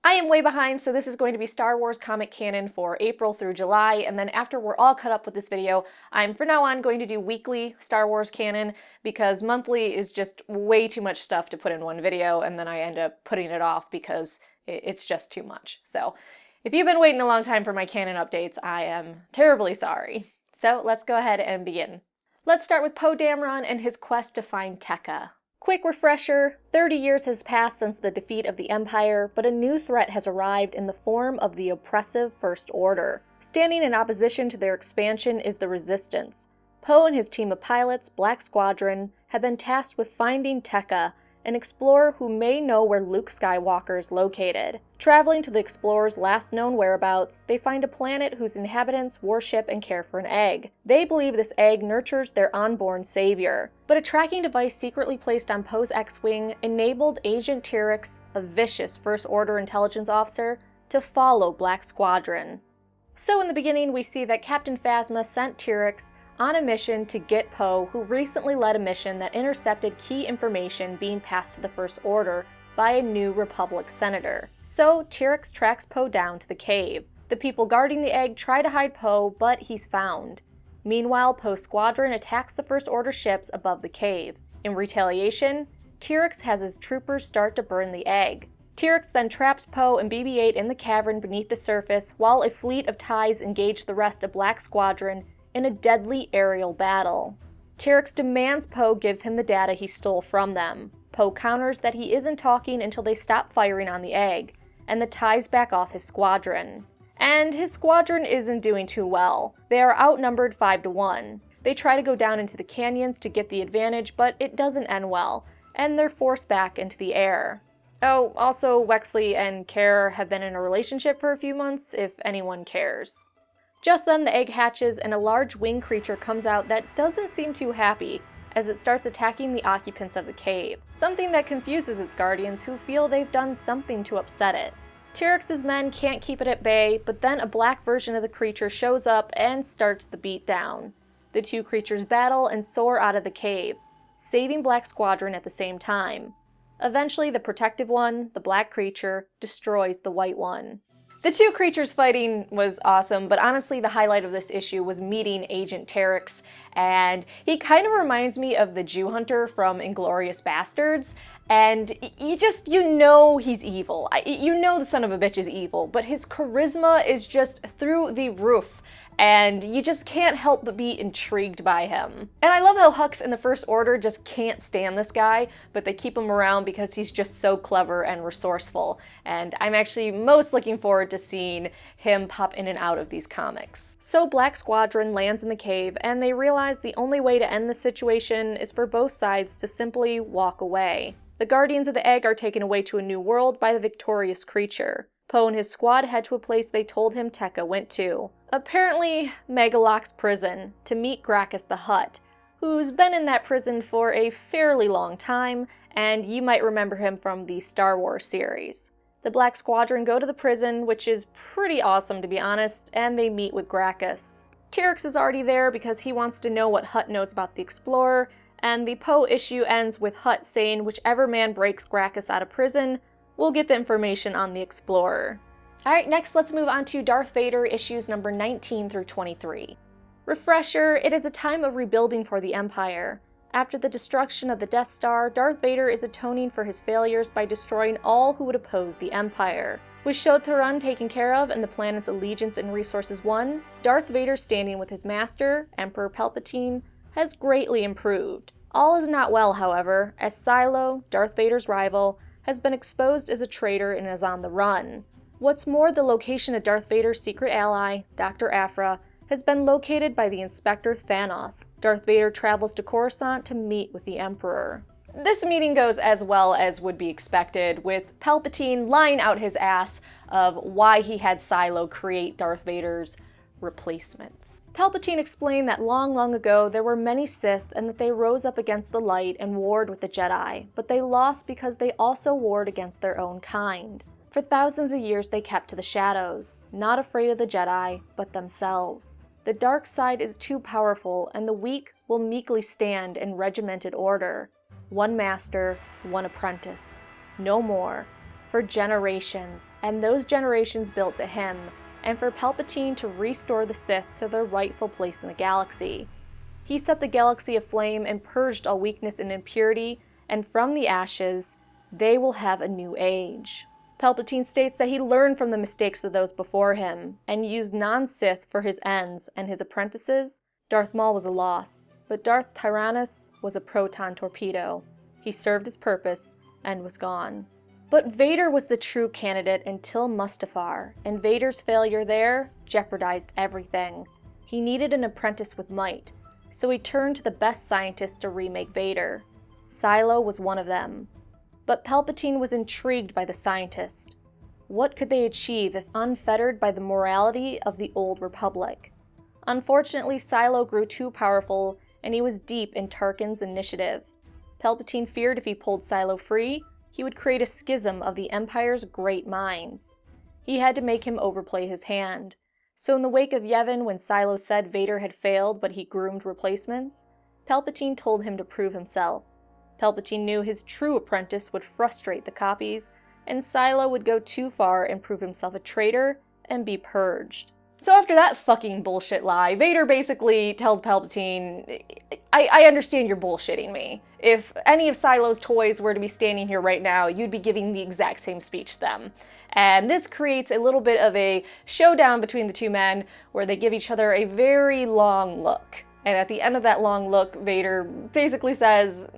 I am way behind, so this is going to be Star Wars comic canon for April through July, and then after we're all caught up with this video, I'm from now on going to do weekly Star Wars canon, because monthly is just way too much stuff to put in one video, and then I end up putting it off because it's just too much. So if you've been waiting a long time for my canon updates, I am terribly sorry. So let's go ahead and begin. Let's start with Poe Dameron and his quest to find Tekka. Quick refresher, 30 years has passed since the defeat of the Empire, but a new threat has arrived in the form of the oppressive First Order. Standing in opposition to their expansion is the Resistance. Poe and his team of pilots, Black Squadron, have been tasked with finding Tekka, an explorer who may know where Luke Skywalker is located. Traveling to the explorer's last known whereabouts, they find a planet whose inhabitants worship and care for an egg. They believe this egg nurtures their unborn savior. But a tracking device secretly placed on Poe's X-Wing enabled Agent Tyrix, a vicious First Order intelligence officer, to follow Black Squadron. So in the beginning, we see that Captain Phasma sent Tyrix on a mission to get Poe, who recently led a mission that intercepted key information being passed to the First Order by a New Republic senator. So Tyrix tracks Poe down to the cave. The people guarding the egg try to hide Poe, but he's found. Meanwhile, Poe's squadron attacks the First Order ships above the cave. In retaliation, Tyrix has his troopers start to burn the egg. Tyrix then traps Poe and BB-8 in the cavern beneath the surface, while a fleet of TIEs engage the rest of Black Squadron in a deadly aerial battle. Tyrix demands Poe gives him the data he stole from them. Poe counters that he isn't talking until they stop firing on the egg, and the TIEs back off his squadron. And his squadron isn't doing too well. They are outnumbered 5-1. They try to go down into the canyons to get the advantage, but it doesn't end well, and they're forced back into the air. Oh, also Wexley and Care have been in a relationship for a few months, if anyone cares. Just then the egg hatches and a large winged creature comes out that doesn't seem too happy, as it starts attacking the occupants of the cave, something that confuses its guardians who feel they've done something to upset it. Tyrix's men can't keep it at bay, but then a black version of the creature shows up and starts the beatdown. The two creatures battle and soar out of the cave, saving Black Squadron at the same time. Eventually the protective one, the black creature, destroys the white one. The two creatures fighting was awesome, but honestly the highlight of this issue was meeting Agent Tyrix, and he kind of reminds me of the Jew Hunter from Inglourious Bastards, and you know he's evil. You know the son of a bitch is evil, but his charisma is just through the roof, and you just can't help but be intrigued by him. And I love how Hux and the First Order just can't stand this guy, but they keep him around because he's just so clever and resourceful, and I'm actually most looking forward to seeing him pop in and out of these comics. So Black Squadron lands in the cave, and they realize the only way to end the situation is for both sides to simply walk away. The Guardians of the Egg are taken away to a new world by the victorious creature. Poe and his squad head to a place they told him Tekka went to. Apparently, Megalock's prison, to meet Gracchus the Hutt, who's been in that prison for a fairly long time, and you might remember him from the Star Wars series. The Black Squadron go to the prison, which is pretty awesome to be honest, and they meet with Gracchus. Tyrix is already there because he wants to know what Hutt knows about the Explorer, and the Poe issue ends with Hutt saying whichever man breaks Gracchus out of prison will get the information on the Explorer. Alright, next let's move on to Darth Vader issues number 19 through 23. Refresher, it is a time of rebuilding for the Empire. After the destruction of the Death Star, Darth Vader is atoning for his failures by destroying all who would oppose the Empire. With Childe taken care of and the planet's allegiance and resources won, Darth Vader standing with his master, Emperor Palpatine, has greatly improved. All is not well, however, as Silo, Darth Vader's rival, has been exposed as a traitor and is on the run. What's more, the location of Darth Vader's secret ally, Dr. Aphra, has been located by the Inspector Thanoth. Darth Vader travels to Coruscant to meet with the Emperor. This meeting goes as well as would be expected, with Palpatine lying out his ass of why he had Silo create Darth Vader's replacements. Palpatine explained that long ago there were many Sith and that they rose up against the light and warred with the Jedi, but they lost because they also warred against their own kind. For thousands of years they kept to the shadows, not afraid of the Jedi, but themselves. The dark side is too powerful, and the weak will meekly stand in regimented order. One master, one apprentice. No more. for generations, and those generations built to him, and for Palpatine to restore the Sith to their rightful place in the galaxy. He set the galaxy aflame and purged all weakness and impurity, and from the ashes, they will have a new age. Palpatine states that he learned from the mistakes of those before him, and used non-Sith for his ends and his apprentices. Darth Maul was a loss, but Darth Tyrannus was a proton torpedo. He served his purpose, and was gone. But Vader was the true candidate until Mustafar, and Vader's failure there jeopardized everything. He needed an apprentice with might, so he turned to the best scientists to remake Vader. Silo was one of them. But Palpatine was intrigued by the scientists. What could they achieve if unfettered by the morality of the Old Republic? Unfortunately, Silo grew too powerful, and he was deep in Tarkin's initiative. Palpatine feared if he pulled Silo free, he would create a schism of the Empire's great minds. He had to make him overplay his hand. So in the wake of Yavin, when Silo said Vader had failed but he groomed replacements, Palpatine told him to prove himself. Palpatine knew his true apprentice would frustrate the copies, and Silo would go too far and prove himself a traitor and be purged. So after that fucking bullshit lie, Vader basically tells Palpatine, I understand you're bullshitting me. If any of Silo's toys were to be standing here right now, you'd be giving the exact same speech to them. And this creates a little bit of a showdown between the two men, where they give each other a very long look. And at the end of that long look, Vader basically says,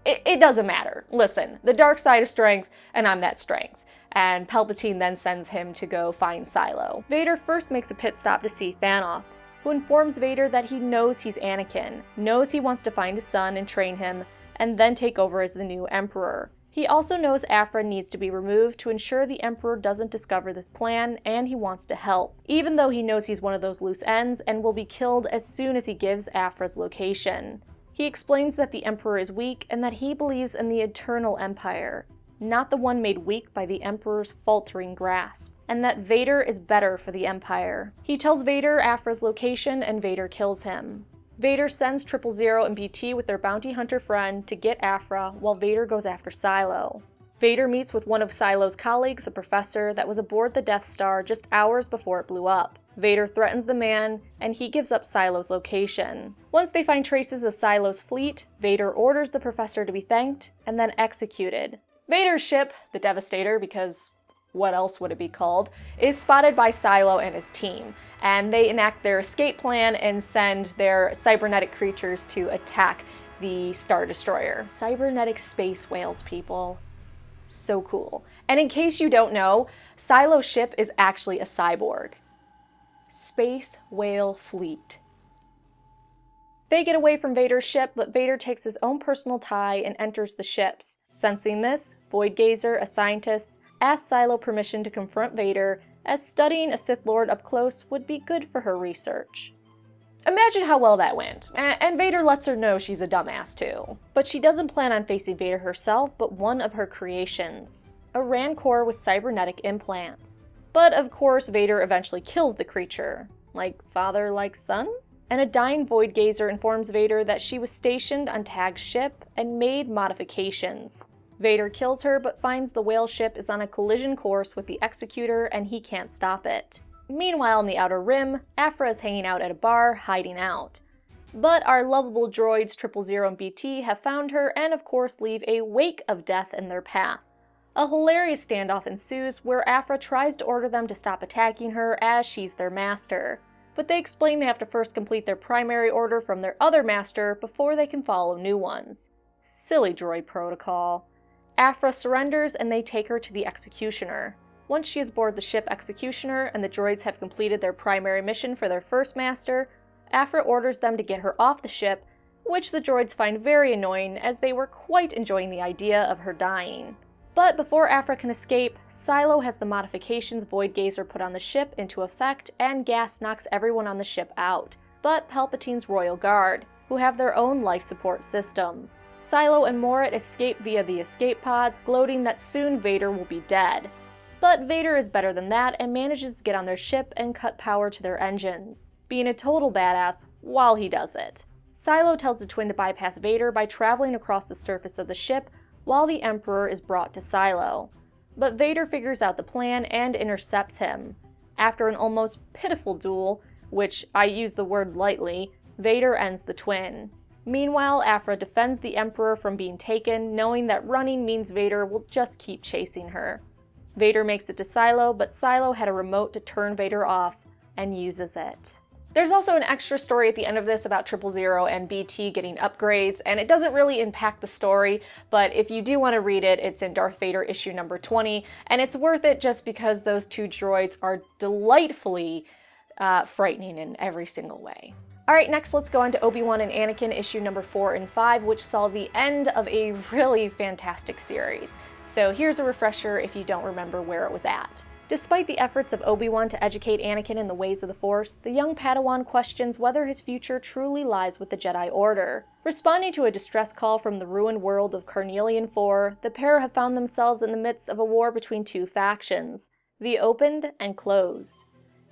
it doesn't matter. Listen, the dark side is strength, and I'm that strength. And Palpatine then sends him to go find Silo. Vader first makes a pit stop to see Thanoth, who informs Vader that he knows he's Anakin, knows he wants to find his son and train him, and then take over as the new Emperor. He also knows Aphra needs to be removed to ensure the Emperor doesn't discover this plan, and he wants to help, even though he knows he's one of those loose ends and will be killed as soon as he gives Aphra's location. He explains that the Emperor is weak and that he believes in the Eternal Empire, not the one made weak by the Emperor's faltering grasp, and that Vader is better for the Empire. He tells Vader Aphra's location, and Vader kills him. Vader sends 000 and BT with their bounty hunter friend to get Aphra, while Vader goes after Silo. Vader meets with one of Silo's colleagues, a professor that was aboard the Death Star just hours before it blew up. Vader threatens the man, and he gives up Silo's location. Once they find traces of Silo's fleet, Vader orders the professor to be thanked, and then executed. Vader's ship, the Devastator, because what else would it be called, is spotted by Silo and his team, and they enact their escape plan and send their cybernetic creatures to attack the Star Destroyer. Cybernetic space whales, people. So cool. And in case you don't know, Silo's ship is actually a cyborg. Space whale fleet. They get away from Vader's ship, but Vader takes his own personal tie and enters the ships. Sensing this, Voidgazer, a scientist, asks Silo permission to confront Vader, as studying a Sith Lord up close would be good for her research. Imagine how well that went, and Vader lets her know she's a dumbass too. But she doesn't plan on facing Vader herself, but one of her creations, a Rancor with cybernetic implants. But of course, Vader eventually kills the creature. Like father, like son? And a dying Voidgazer informs Vader that she was stationed on Tag's ship and made modifications. Vader kills her, but finds the whale ship is on a collision course with the Executor and he can't stop it. Meanwhile, in the Outer Rim, Aphra is hanging out at a bar, hiding out. But our lovable droids 000 and BT have found her and of course leave a wake of death in their path. A hilarious standoff ensues where Aphra tries to order them to stop attacking her as she's their master. But they explain they have to first complete their primary order from their other master before they can follow new ones. Silly droid protocol. Aphra surrenders and they take her to the Executioner. Once she is aboard the ship Executioner and the droids have completed their primary mission for their first master, Aphra orders them to get her off the ship, which the droids find very annoying as they were quite enjoying the idea of her dying. But before Aphra can escape, Silo has the modifications Voidgazer put on the ship into effect and gas knocks everyone on the ship out, but Palpatine's Royal Guard, who have their own life support systems. Silo and Morit escape via the escape pods, gloating that soon Vader will be dead. But Vader is better than that and manages to get on their ship and cut power to their engines, being a total badass while he does it. Silo tells the twin to bypass Vader by traveling across the surface of the ship while the Emperor is brought to Silo. But Vader figures out the plan and intercepts him. After an almost pitiful duel, which I use the word lightly, Vader ends the twin. Meanwhile, Aphra defends the Emperor from being taken, knowing that running means Vader will just keep chasing her. Vader makes it to Silo, but Silo had a remote to turn Vader off, and uses it. There's also an extra story at the end of this about 000 and BT getting upgrades, and it doesn't really impact the story, but if you do want to read it, it's in Darth Vader issue number 20, and it's worth it just because those two droids are delightfully frightening in every single way. Alright, next let's go on to Obi-Wan and Anakin issue number 4 and 5, which saw the end of a really fantastic series. So here's a refresher if you don't remember where it was at. Despite the efforts of Obi-Wan to educate Anakin in the ways of the Force, the young Padawan questions whether his future truly lies with the Jedi Order. Responding to a distress call from the ruined world of Carnelian IV, the pair have found themselves in the midst of a war between two factions, the Opened and Closed.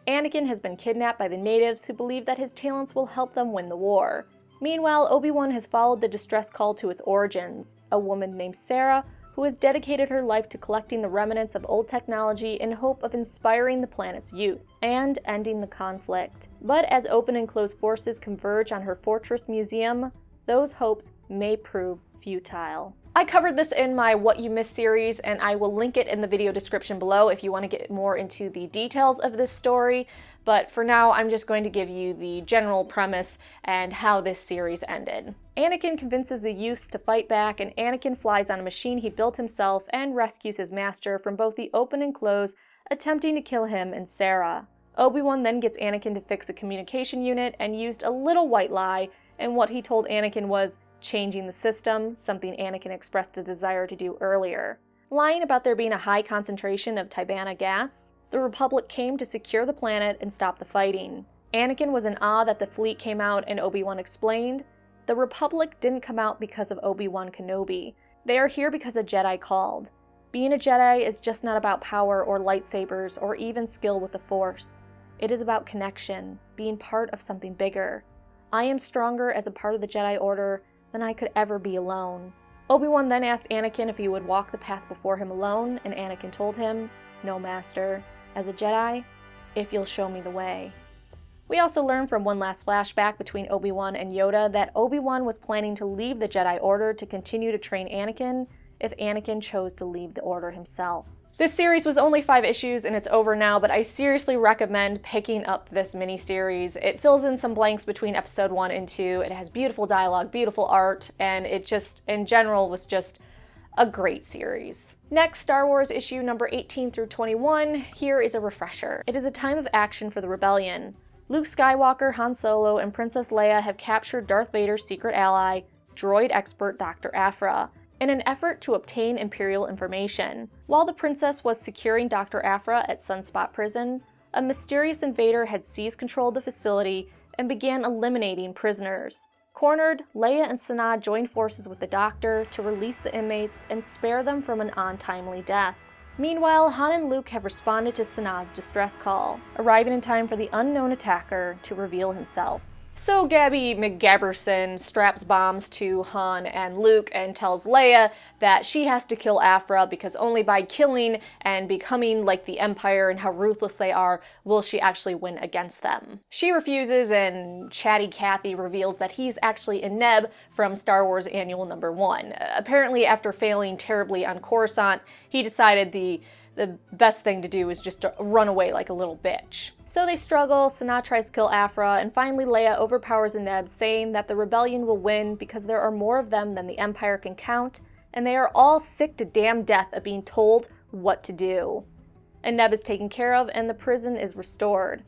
Anakin has been kidnapped by the natives who believe that his talents will help them win the war. Meanwhile, Obi-Wan has followed the distress call to its origins, a woman named Sarah who has dedicated her life to collecting the remnants of old technology in hope of inspiring the planet's youth, and ending the conflict. But as open and closed forces converge on her fortress museum, those hopes may prove futile. I covered this in my What You Missed series, and I will link it in the video description below if you want to get more into the details of this story, but for now I'm just going to give you the general premise and how this series ended. Anakin convinces the youths to fight back, and Anakin flies on a machine he built himself and rescues his master from both the Open and Close, attempting to kill him and Sarah. Obi-Wan then gets Anakin to fix a communication unit and used a little white lie, and what he told Anakin was changing the system, something Anakin expressed a desire to do earlier. Lying about there being a high concentration of Tibana gas, the Republic came to secure the planet and stop the fighting. Anakin was in awe that the fleet came out, and Obi-Wan explained, "The Republic didn't come out because of Obi-Wan Kenobi. They are here because a Jedi called. Being a Jedi is just not about power or lightsabers or even skill with the Force. It is about connection, being part of something bigger. I am stronger as a part of the Jedi Order than I could ever be alone." Obi-Wan then asked Anakin if he would walk the path before him alone, and Anakin told him, "No, Master. As a Jedi, if you'll show me the way." We also learn from one last flashback between Obi-Wan and Yoda that Obi-Wan was planning to leave the Jedi Order to continue to train Anakin if Anakin chose to leave the Order himself. This series was only 5 issues and it's over now, but I seriously recommend picking up this miniseries. It fills in some blanks between episode 1 and 2. It has beautiful dialogue, beautiful art, and it just, in general, was just a great series. Next, Star Wars issue number 18 through 21. Here is a refresher. It is a time of action for the rebellion. Luke Skywalker, Han Solo, and Princess Leia have captured Darth Vader's secret ally, droid expert Dr. Aphra, in an effort to obtain Imperial information. While the princess was securing Dr. Aphra at Sunspot Prison, a mysterious invader had seized control of the facility and began eliminating prisoners. Cornered, Leia and Sanaa joined forces with the Doctor to release the inmates and spare them from an untimely death. Meanwhile, Han and Luke have responded to Sanaa's distress call, arriving in time for the unknown attacker to reveal himself. So Gabby McGabberson straps bombs to Han and Luke and tells Leia that she has to kill Aphra because only by killing and becoming like the Empire and how ruthless they are will she actually win against them. She refuses, and Chatty Cathy reveals that he's actually a Neb from Star Wars Annual number 1. Apparently, after failing terribly on Coruscant, he decided the best thing to do is just to run away like a little bitch. So they struggle, Sanaa tries to kill Aphra, and finally Leia overpowers the Neb, saying that the rebellion will win because there are more of them than the Empire can count, and they are all sick to damn death of being told what to do. A Neb is taken care of, and the prison is restored.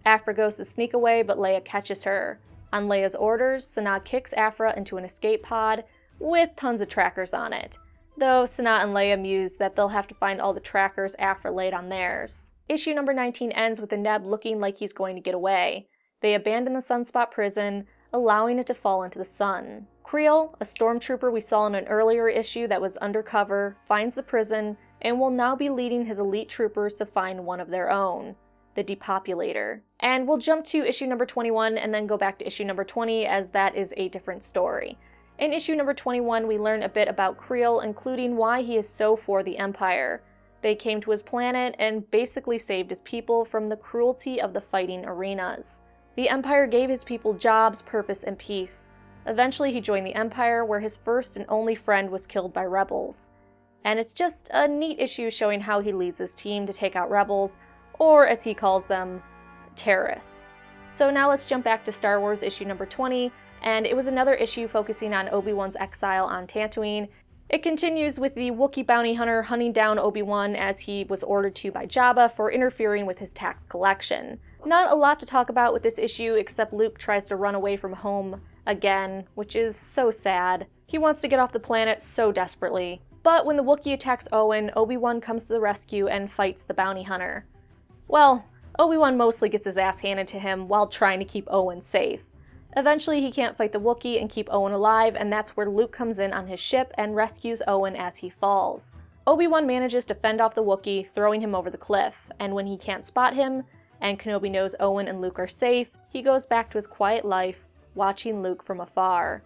Aphra goes to sneak away, but Leia catches her. On Leia's orders, Sanaa kicks Aphra into an escape pod with tons of trackers on it, though Sanaa and Leia muse that they'll have to find all the trackers Aphra laid on theirs. Issue number 19 ends with the Neb looking like he's going to get away. They abandon the Sunspot prison, allowing it to fall into the sun. Creel, a stormtrooper we saw in an earlier issue that was undercover, finds the prison and will now be leading his elite troopers to find one of their own, the Depopulator. And we'll jump to issue number 21 and then go back to issue number 20, as that is a different story. In issue number 21, we learn a bit about Creel, including why he is so for the Empire. They came to his planet and basically saved his people from the cruelty of the fighting arenas. The Empire gave his people jobs, purpose, and peace. Eventually he joined the Empire, where his first and only friend was killed by rebels. And it's just a neat issue showing how he leads his team to take out rebels, or as he calls them, terrorists. So now let's jump back to Star Wars issue number 20, and it was another issue focusing on Obi-Wan's exile on Tatooine. It continues with the Wookiee bounty hunter hunting down Obi-Wan as he was ordered to by Jabba for interfering with his tax collection. Not a lot to talk about with this issue except Luke tries to run away from home again, which is so sad. He wants to get off the planet so desperately. But when the Wookiee attacks Owen, Obi-Wan comes to the rescue and fights the bounty hunter. Well, Obi-Wan mostly gets his ass handed to him while trying to keep Owen safe. Eventually he can't fight the Wookiee and keep Owen alive, and that's where Luke comes in on his ship and rescues Owen as he falls. Obi-Wan manages to fend off the Wookiee, throwing him over the cliff, and when he can't spot him, and Kenobi knows Owen and Luke are safe, he goes back to his quiet life, watching Luke from afar.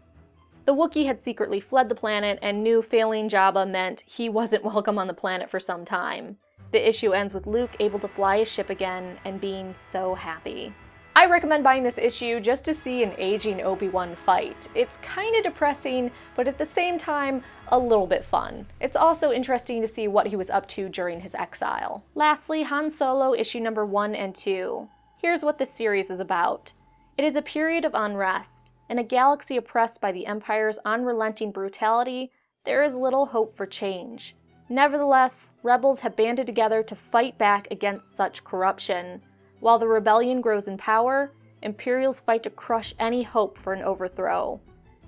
The Wookiee had secretly fled the planet and knew failing Jabba meant he wasn't welcome on the planet for some time. The issue ends with Luke able to fly his ship again and being so happy. I recommend buying this issue just to see an aging Obi-Wan fight. It's kinda depressing, but at the same time, a little bit fun. It's also interesting to see what he was up to during his exile. Lastly, Han Solo issue number 1 and 2. Here's what this series is about. It is a period of unrest. In a galaxy oppressed by the Empire's unrelenting brutality, there is little hope for change. Nevertheless, rebels have banded together to fight back against such corruption. While the rebellion grows in power, Imperials fight to crush any hope for an overthrow.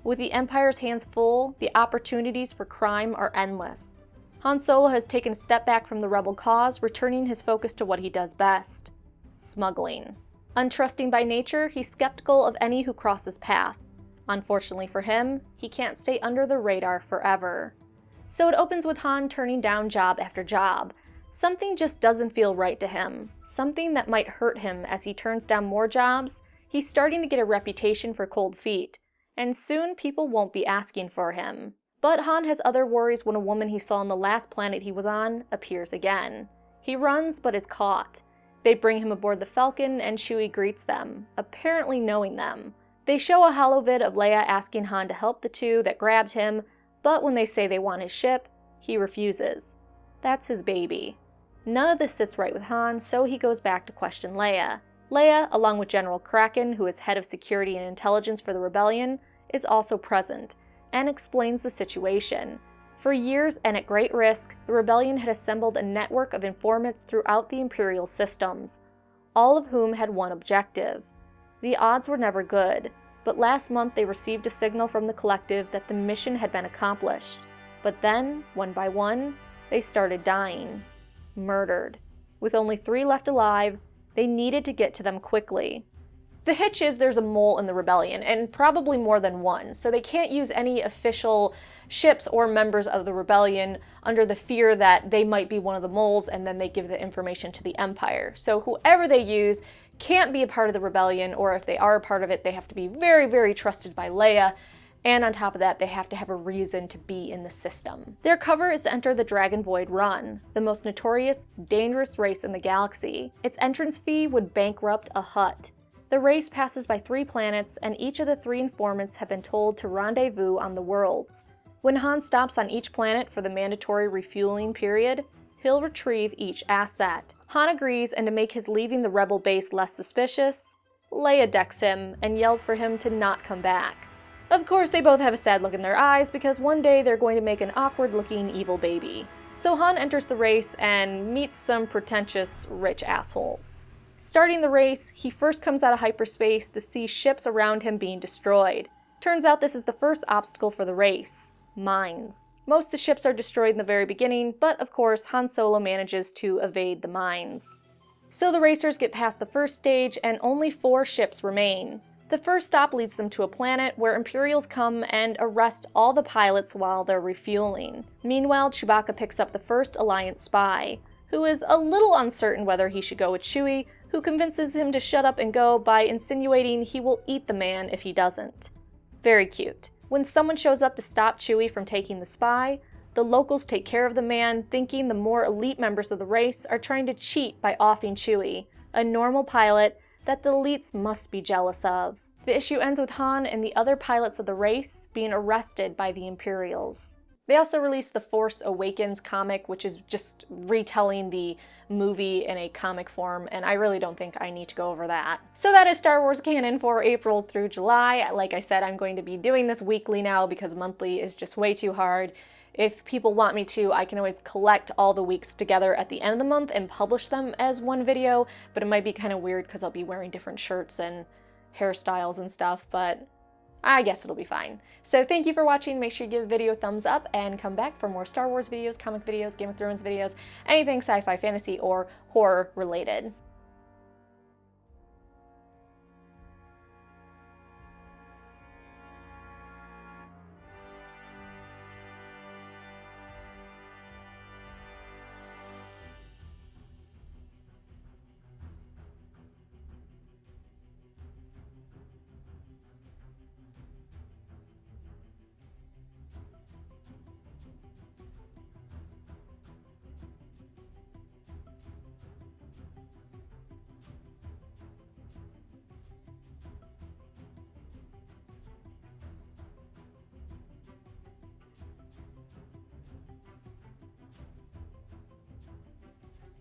With the Empire's hands full, the opportunities for crime are endless. Han Solo has taken a step back from the rebel cause, returning his focus to what he does best: smuggling. Untrusting by nature, he's skeptical of any who cross his path. Unfortunately for him, he can't stay under the radar forever. So it opens with Han turning down job after job. Something just doesn't feel right to him, something that might hurt him as he turns down more jobs. He's starting to get a reputation for cold feet, and soon people won't be asking for him. But Han has other worries when a woman he saw on the last planet he was on appears again. He runs but is caught. They bring him aboard the Falcon and Chewie greets them, apparently knowing them. They show a holovid of Leia asking Han to help the two that grabbed him, but when they say they want his ship, he refuses. That's his baby. None of this sits right with Han, so he goes back to question Leia. Leia, along with General Kraken, who is head of security and intelligence for the rebellion, is also present, and explains the situation. For years and at great risk, the rebellion had assembled a network of informants throughout the Imperial systems, all of whom had one objective. The odds were never good, but last month they received a signal from the collective that the mission had been accomplished. But then, one by one, they started dying. Murdered. With only 3 left alive, they needed to get to them quickly. The hitch is there's a mole in the rebellion, and probably more than one, so they can't use any official ships or members of the rebellion under the fear that they might be one of the moles, and then they give the information to the Empire. So whoever they use can't be a part of the rebellion, or if they are a part of it, they have to be very, very trusted by Leia, and on top of that, they have to have a reason to be in the system. Their cover is to enter the Dragon Void Run, the most notorious, dangerous race in the galaxy. Its entrance fee would bankrupt a Hutt. The race passes by 3 planets, and each of the 3 informants have been told to rendezvous on the worlds. When Han stops on each planet for the mandatory refueling period, he'll retrieve each asset. Han agrees, and to make his leaving the rebel base less suspicious, Leia decks him and yells for him to not come back. Of course, they both have a sad look in their eyes because one day they're going to make an awkward-looking evil baby. So Han enters the race and meets some pretentious, rich assholes. Starting the race, he first comes out of hyperspace to see ships around him being destroyed. Turns out this is the first obstacle for the race: mines. Most of the ships are destroyed in the very beginning, but of course Han Solo manages to evade the mines. So the racers get past the first stage and only 4 ships remain. The first stop leads them to a planet where Imperials come and arrest all the pilots while they're refueling. Meanwhile, Chewbacca picks up the first Alliance spy, who is a little uncertain whether he should go with Chewie, who convinces him to shut up and go by insinuating he will eat the man if he doesn't. Very cute. When someone shows up to stop Chewie from taking the spy, The locals take care of the man, thinking the more elite members of the race are trying to cheat by offing Chewie, a normal pilot that the elites must be jealous of. The issue ends with Han and the other pilots of the race being arrested by the Imperials. They also released the Force Awakens comic, which is just retelling the movie in a comic form, and I really don't think I need to go over that. So that is Star Wars canon for April through July. Like I said, I'm going to be doing this weekly now because monthly is just way too hard. If people want me to, I can always collect all the weeks together at the end of the month and publish them as one video, but it might be kind of weird because I'll be wearing different shirts and hairstyles and stuff, but I guess it'll be fine. So thank you for watching. Make sure you give the video a thumbs up and come back for more Star Wars videos, comic videos, Game of Thrones videos, anything sci-fi, fantasy, or horror related.